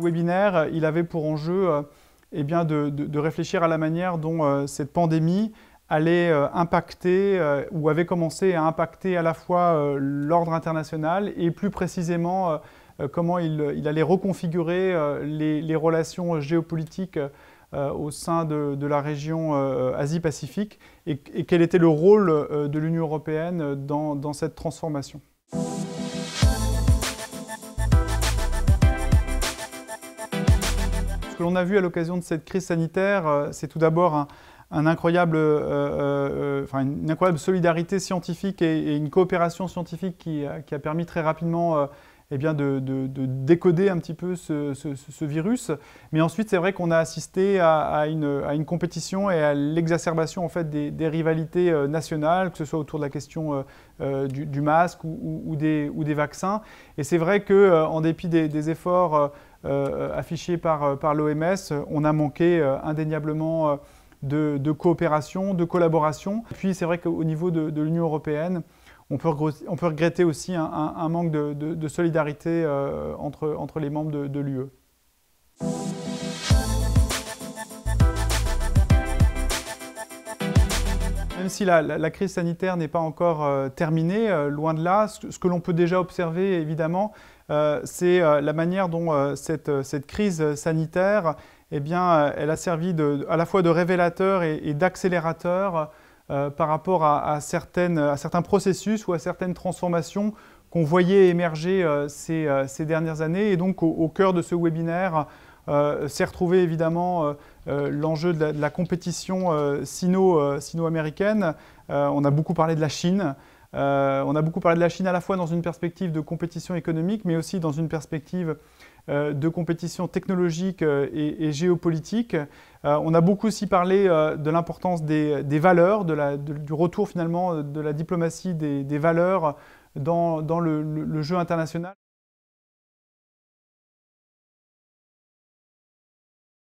Le webinaire, il avait pour enjeu de réfléchir à la manière dont cette pandémie allait impacter ou avait commencé à impacter à la fois l'ordre international et plus précisément comment il allait reconfigurer les relations géopolitiques au sein de la région Asie-Pacifique et quel était le rôle de l'Union européenne dans cette transformation. Ce que l'on a vu à l'occasion de cette crise sanitaire, c'est tout d'abord une incroyable solidarité scientifique et une coopération scientifique qui a permis très rapidement de décoder un petit peu ce virus. Mais ensuite, c'est vrai qu'on a assisté à une compétition et à l'exacerbation en fait, des rivalités nationales, que ce soit autour de la question du masque ou des vaccins. Et c'est vrai qu'en dépit des efforts affichés par l'OMS, on a manqué indéniablement de coopération, de collaboration. Et puis c'est vrai qu'au niveau de l'Union européenne, on peut regretter aussi un manque de solidarité entre les membres de l'UE. Même si la crise sanitaire n'est pas encore terminée, loin de là, ce que l'on peut déjà observer évidemment, c'est la manière dont cette crise sanitaire, elle a servi à la fois de révélateur et d'accélérateur par rapport à certains processus ou à certaines transformations qu'on voyait émerger ces dernières années. Et donc au cœur de ce webinaire s'est retrouvé évidemment l'enjeu de la compétition sino-américaine. On a beaucoup parlé de la Chine. On a beaucoup parlé de la Chine à la fois dans une perspective de compétition économique, mais aussi dans une perspective de compétition technologique et géopolitique. On a beaucoup aussi parlé de l'importance des valeurs, du retour finalement de la diplomatie des valeurs dans le jeu international.